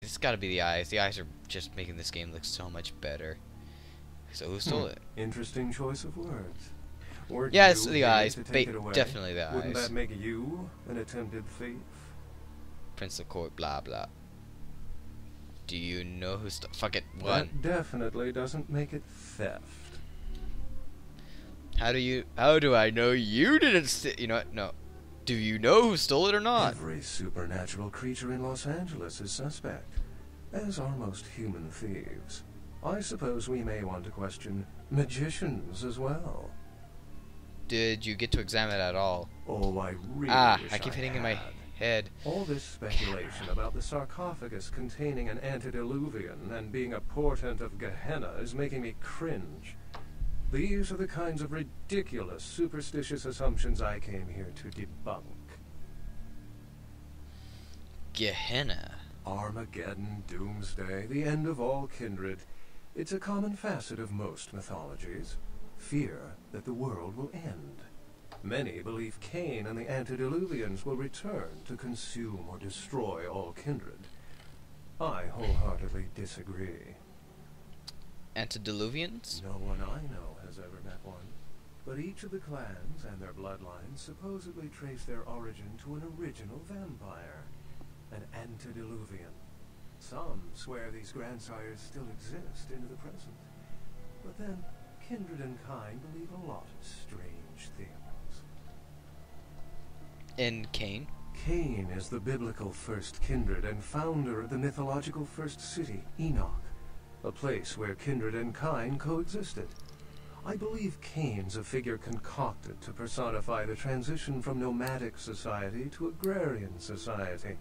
It's gotta be the eyes. The eyes are just making this game look so much better. So who stole it? Interesting choice of words. Weren't Yeah, it's you the here eyes. to take it away? Definitely the Wouldn't eyes. that make you an attempted thief? Prince of Court, blah blah. Do you know who fuck it, one. That definitely doesn't make it theft. How do I know you didn't you know what? No. Do you know who stole it or not? Every supernatural creature in Los Angeles is suspect, as are most human thieves. I suppose we may want to question magicians as well. Did you get to examine it at all? Oh, I really wish I keep hitting had. in my head. All this speculation about the sarcophagus containing an antediluvian and being a portent of Gehenna is making me cringe. These are the kinds of ridiculous, superstitious assumptions I came here to debunk. Gehenna. Armageddon, doomsday, the end of all kindred. It's a common facet of most mythologies. Fear that the world will end. Many believe Cain and the antediluvians will return to consume or destroy all kindred. I wholeheartedly disagree. Antediluvians? No one I know has ever met one. But each of the clans and their bloodlines supposedly trace their origin to an original vampire, an antediluvian. Some swear these grandsires still exist into the present. But then, kindred and kind believe a lot of strange things. In Cain? Cain is the biblical first kindred and founder of the mythological first city, Enoch, a place where kindred and kind coexisted. I believe Cain's a figure concocted to personify the transition from nomadic society to agrarian society.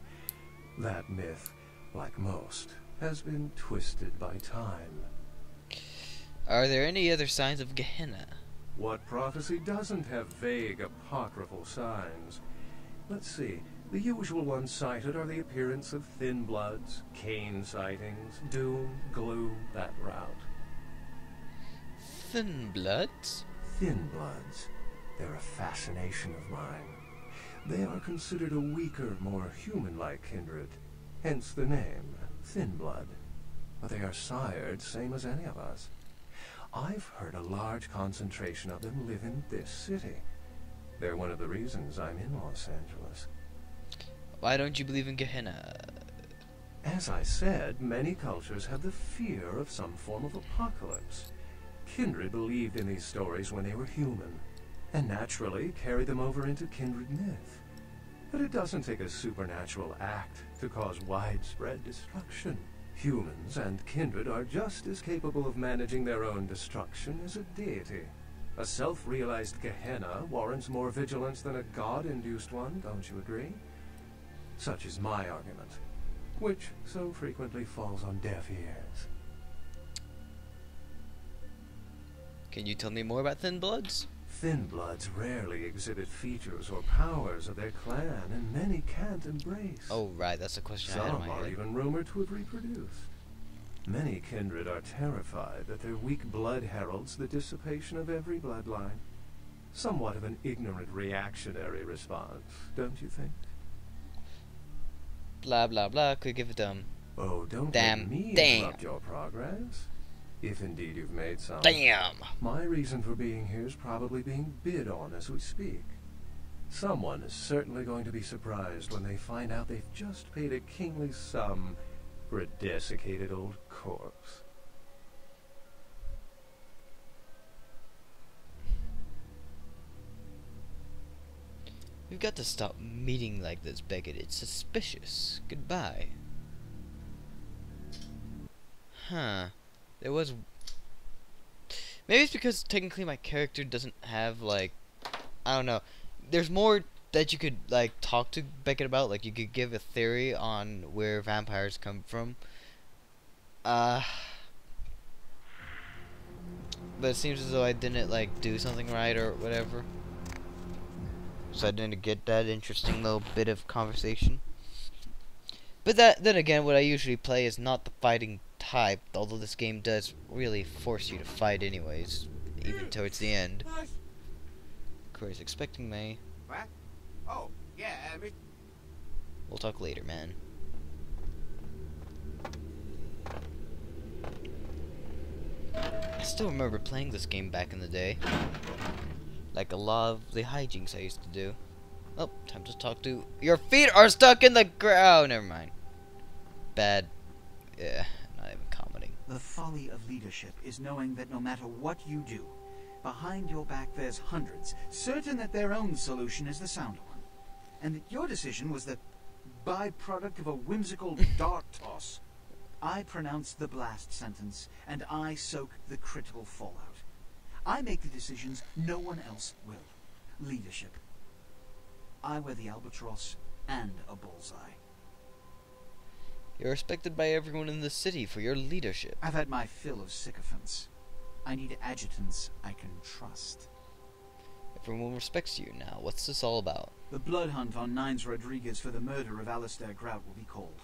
That myth, like most, has been twisted by time. Are there any other signs of Gehenna? What prophecy doesn't have vague apocryphal signs? Let's see. The usual ones cited are the appearance of thin bloods, Cain sightings, doom, gloom, that route. Thin bloods? Thin bloods. They're a fascination of mine. They are considered a weaker, more human-like kindred. Hence the name, thin blood. But they are sired same as any of us. I've heard a large concentration of them live in this city. They're one of the reasons I'm in Los Angeles. Why don't you believe in Gehenna? As I said, many cultures have the fear of some form of apocalypse. Kindred believed in these stories when they were human, and naturally carried them over into kindred myth. But it doesn't take a supernatural act to cause widespread destruction. Humans and kindred are just as capable of managing their own destruction as a deity. A self-realized Gehenna warrants more vigilance than a god-induced one, don't you agree? Such is my argument, which so frequently falls on deaf ears. Can you tell me more about thin bloods? Thin bloods rarely exhibit features or powers of their clan, and many can't embrace. Oh, right, that's the question I had in Some my are head. even rumored to have reproduced. Many kindred are terrified that their weak blood heralds the dissipation of every bloodline. Somewhat of an ignorant reactionary response, don't you think? Blah, blah, blah, could give it Oh, don't Damn. let me Damn. interrupt your progress. If indeed you've made some. Damn! My reason for being here is probably being bid on as we speak. Someone is certainly going to be surprised when they find out they've just paid a kingly sum for a desiccated old corpse. We've got to stop meeting like this, Beckett. It's suspicious. Goodbye. Huh. There was... Maybe it's because technically my character doesn't have, like... I don't know. There's more that you could, like, talk to Beckett about. Like, you could give a theory on where vampires come from. But it seems as though I didn't, like, do something right or whatever. So I didn't get that interesting little bit of conversation. But then again, what I usually play is not the fighting type, although this game does really force you to fight anyways, even towards the end. Corey's expecting me. What? Oh, yeah, We'll talk later, man. I still remember playing this game back in the day. Like a lot of the hijinks I used to do. Oh, time to talk to... Your feet are stuck in the ground! Oh, never mind. Bad. Yeah, not even commenting. The folly of leadership is knowing that no matter what you do, behind your back there's hundreds, certain that their own solution is the sounder one. And that your decision was the byproduct of a whimsical dart toss. I pronounce the blast sentence, and I soak the critical fallout. I make the decisions no one else will. Leadership. I wear the albatross and a bullseye. You're respected by everyone in the city for your leadership. I've had my fill of sycophants. I need adjutants I can trust. Everyone respects you now. What's this all about? The blood hunt on Nines Rodriguez for the murder of Alistair Grout will be called.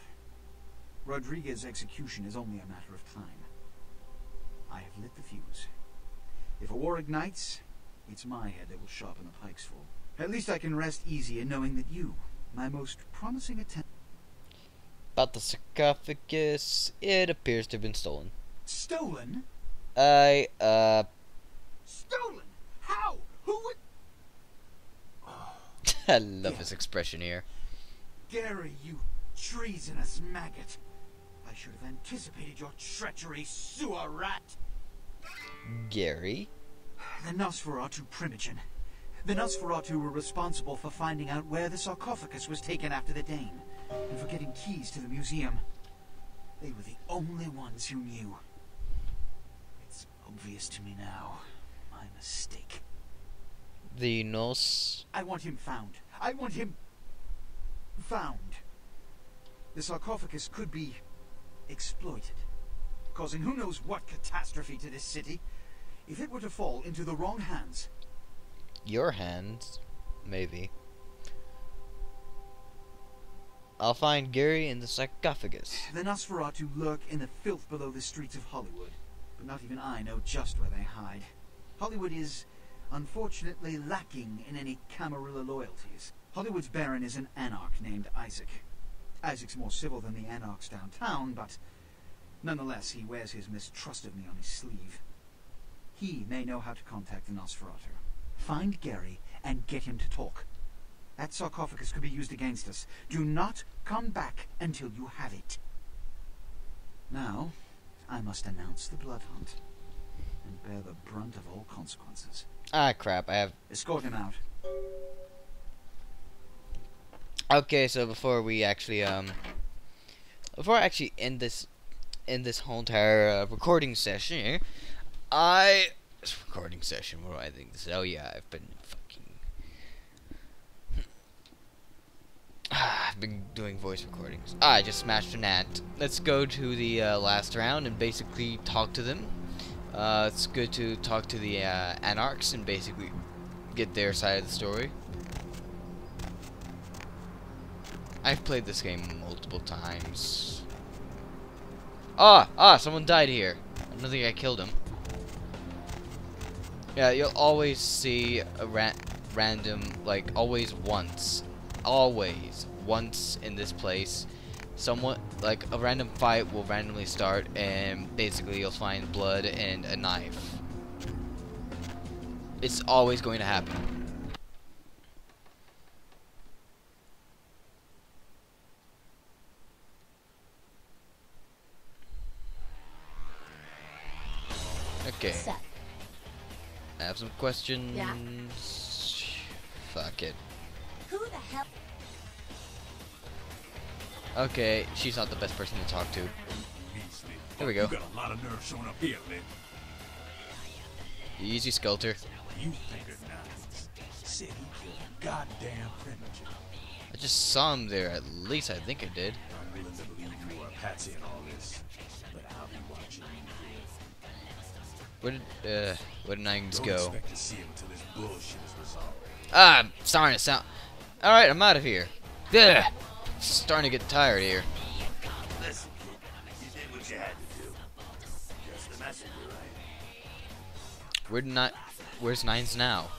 Rodriguez's execution is only a matter of time. I have lit the fuse. If a war ignites, it's my head that will sharpen the pike's fall. At least I can rest easy in knowing that you, my most promising attempt... About the sarcophagus, it appears to have been stolen. Stolen? Stolen? How? Who would... I love his expression here. Gary, you treasonous maggot. I should have anticipated your treachery, sewer rat. Gary? The Nosferatu Primogen. The Nosferatu were responsible for finding out where the sarcophagus was taken after the Dane, and for getting keys to the museum. They were the only ones who knew. It's obvious to me now. My mistake. The Nos... I want him found. I want him... found. The sarcophagus could be exploited, causing who knows what catastrophe to this city. If it were to fall into the wrong hands... Your hands? Maybe. I'll find Gary in the sarcophagus. The Nosferatu lurk in the filth below the streets of Hollywood, but not even I know just where they hide. Hollywood is, unfortunately, lacking in any Camarilla loyalties. Hollywood's baron is an anarch named Isaac. Isaac's more civil than the anarchs downtown, but nonetheless he wears his mistrust of me on his sleeve. He may know how to contact the Nosferatu. Find Gary and get him to talk. That sarcophagus could be used against us. Do not come back until you have it. Now, I must announce the blood hunt and bear the brunt of all consequences. Ah, crap, I have... Escort him out. Okay, so before we actually, before I actually end this whole entire recording session here, recording session, what do I think this is? Oh yeah, I've been I've been doing voice recordings. I just smashed an ant. Let's go to the last round and basically talk to them. It's good to talk to the anarchs and basically get their side of the story. I've played this game multiple times. Someone died here. I don't think I killed him. Yeah, you'll always see a random, like, always once in this place, someone, like, a random fight will randomly start, and basically you'll find blood and a knife. It's always going to happen. Okay. I have some questions. Yeah. Fuck it. Who the hell? Okay, she's not the best person to talk to. There we go. You got a lot of nerve showing up here, man. Easy, Skelter. You think it nice. Said he killed a goddamn Primogen. I just saw him there. At least I think I did. I'm willing to believe you are patsy in all this, but I'll be watching you. Where did Nines Don't go? expect to see him until this bullshit is resolved. I'm starting to sound... Alright, I'm out of here. Ugh. Starting to get tired here. Listen, kid, you did what you had to do. Just the messenger, right? Where's Nines now?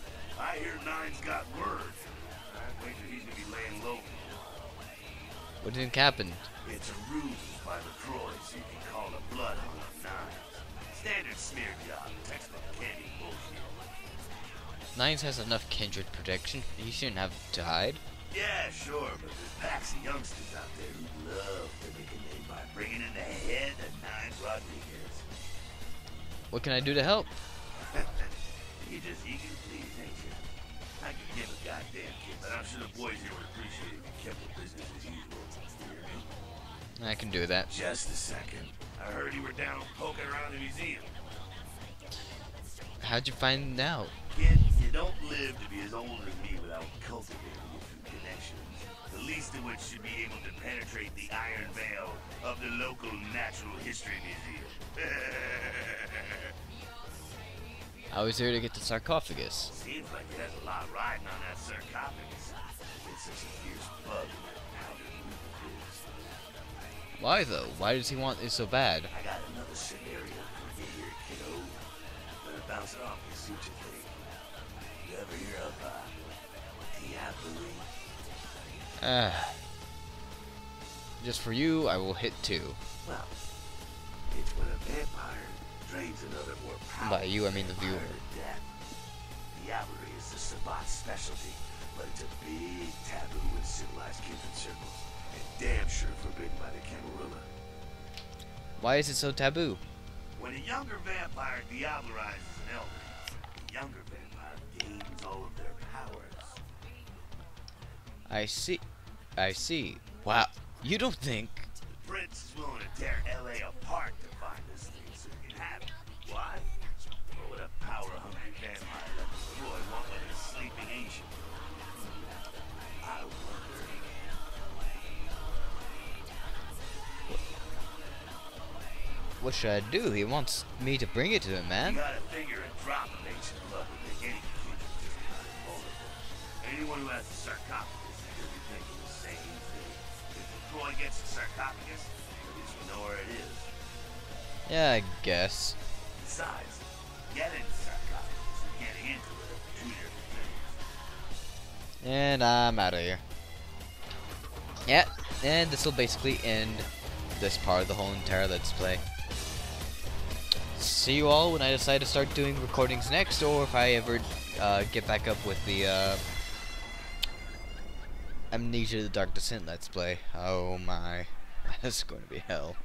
I hear Nine's got word. I wager he's gonna be laying low. What did happen? It's a ruse by the Croys, so you can call a blood hunt on Nines. Standard smear job. Bloodlines has enough kindred protection. He shouldn't have to hide. Yeah, sure, but there's packs of youngsters out there who love to make a name by bringing in the head of Nines Rodriguez. What can I do to help? You're just eager to please, ain't you? I could give a goddamn kid, but I'm sure the boys here would appreciate it if you kept the business as usual. You hear me? I can do that. Just a second. I heard you were down poking around the museum. How'd you find out? Kid, you don't live to be as old as me without cultivating a few connections. The least of which should be able to penetrate the iron veil of the local Natural History Museum. I was here to get the sarcophagus. Seems like it has a lot riding on that sarcophagus. It's such a fierce bug in that powder root of his. Why though? Why does he want it so bad? I got another scenario for you here, kiddo. Better bounce it off and see what you think. You ever hear of, Diablo? Just for you, I will hit 2. Well, it's when a vampire drains another more powerful By you, I mean the viewer. vampire to death. Diablerie is the Sabbat's specialty, but it's a big taboo in civilized kindred circles, and damn sure forbidden by the Camarilla. Why is it so taboo? When a younger vampire diablerizes an elder, the younger vampire gains all of their powers. I see. I see. Wow. You don't think... The prince is willing to tear LA apart to find this thing so he can have it. Why? What would a power-hungry vampire like Roy want with his sleeping ancient? I wonder. What should I do? He wants me to bring it to him, You man. gotta figure a drop of ancient blood would make any creature just kind of vulnerable. Anyone who has a sarcophagus is gonna be thinking the same thing. If Roy gets the sarcophagus, at least we know where it is. Yeah, I guess. Besides, getting the sarcophagus and getting into it are two different things. And I'm out of here. Yeah, and this will basically end this part of the whole entire Let's Play. See you all when I decide to start doing recordings next, or if I ever get back up with the Amnesia the Dark Descent Let's Play. Oh my, that's going to be hell.